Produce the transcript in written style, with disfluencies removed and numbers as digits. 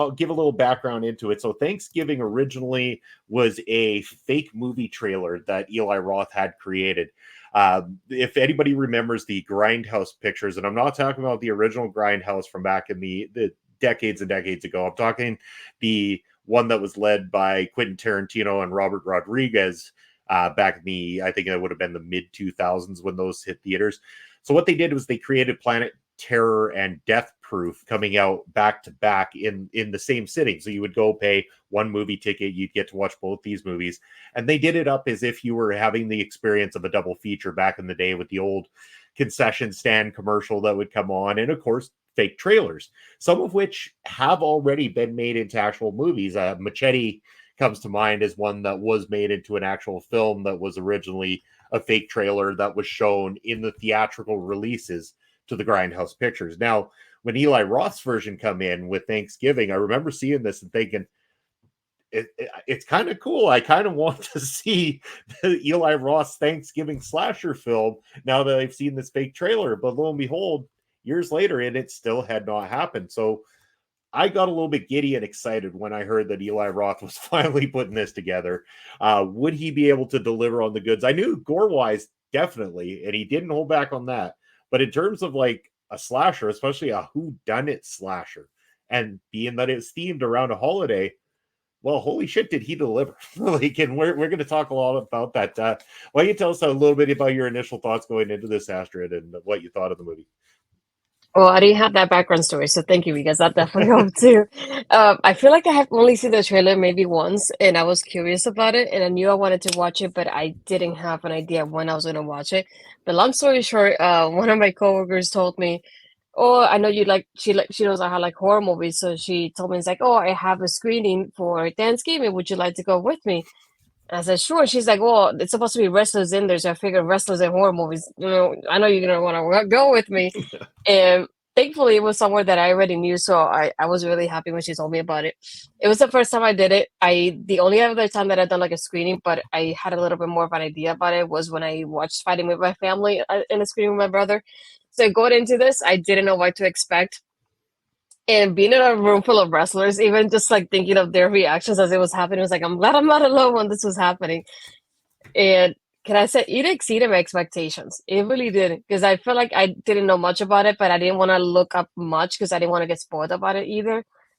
I'll give a little background into it. So Thanksgiving originally was a fake movie trailer that Eli Roth had created. If anybody remembers the Grindhouse pictures, and I'm not talking about the original Grindhouse from back in the decades and decades ago. I'm talking the one that was led by Quentin Tarantino and Robert Rodriguez back in I think it would have been the mid 2000s when those hit theaters. So what they did was they created Planet Terror and Death Proof coming out back to back in the same sitting. So you would go pay one movie ticket, you'd get to watch both these movies. And they did it up as if you were having the experience of a double feature back in the day with the old concession stand commercial that would come on. And of course, fake trailers, some of which have already been made into actual movies. Machete comes to mind as one that was made into an actual film that was originally a fake trailer that was shown in the theatrical releases to the Grindhouse pictures. Now, when Eli Roth's version come in with Thanksgiving, I remember seeing this and thinking, it's kind of cool. I kind of want to see the Eli Roth's Thanksgiving slasher film now that I've seen this fake trailer. But lo and behold, years later, and it still had not happened. So I got a little bit giddy and excited when I heard that Eli Roth was finally putting this together. Would he be able to deliver on the goods? I knew gore-wise, definitely, and he didn't hold back on that. But in terms of like a slasher, especially a whodunit slasher, and being that it's themed around a holiday, well, holy shit, did he deliver? Like, and we're going to talk a lot about that. Why don't you tell us a little bit about your initial thoughts going into this, Astrid, and what you thought of the movie? Well, I didn't have that background story, so thank you, because that definitely helped too. I feel like I have only seen the trailer maybe once, and I was curious about it, and I knew I wanted to watch it, but I didn't have an idea when I was going to watch it. But long story short, one of my coworkers told me, "Oh, I know you like." She knows I like horror movies, so she told me, "It's like, oh, I have a screening for Thanksgiving. Would you like to go with me?" And I said, sure. She's like, well, it's supposed to be wrestlers in there, so I figured wrestlers in horror movies. I know you're gonna want to go with me. And thankfully, it was somewhere that I already knew, so I was really happy when she told me about it. It was the first time I did it. The only other time that I'd done like a screening, but I had a little bit more of an idea about it, was when I watched Fighting with My Family in a screening with my brother. So going into this, I didn't know what to expect. And being in a room full of wrestlers, even just like thinking of their reactions as it was happening, was like, I'm glad I'm not alone when this was happening. And can I say it exceeded my expectations? It really did, because I feel like I didn't know much about it, but I didn't want to look up much because I didn't want to get spoiled about it either.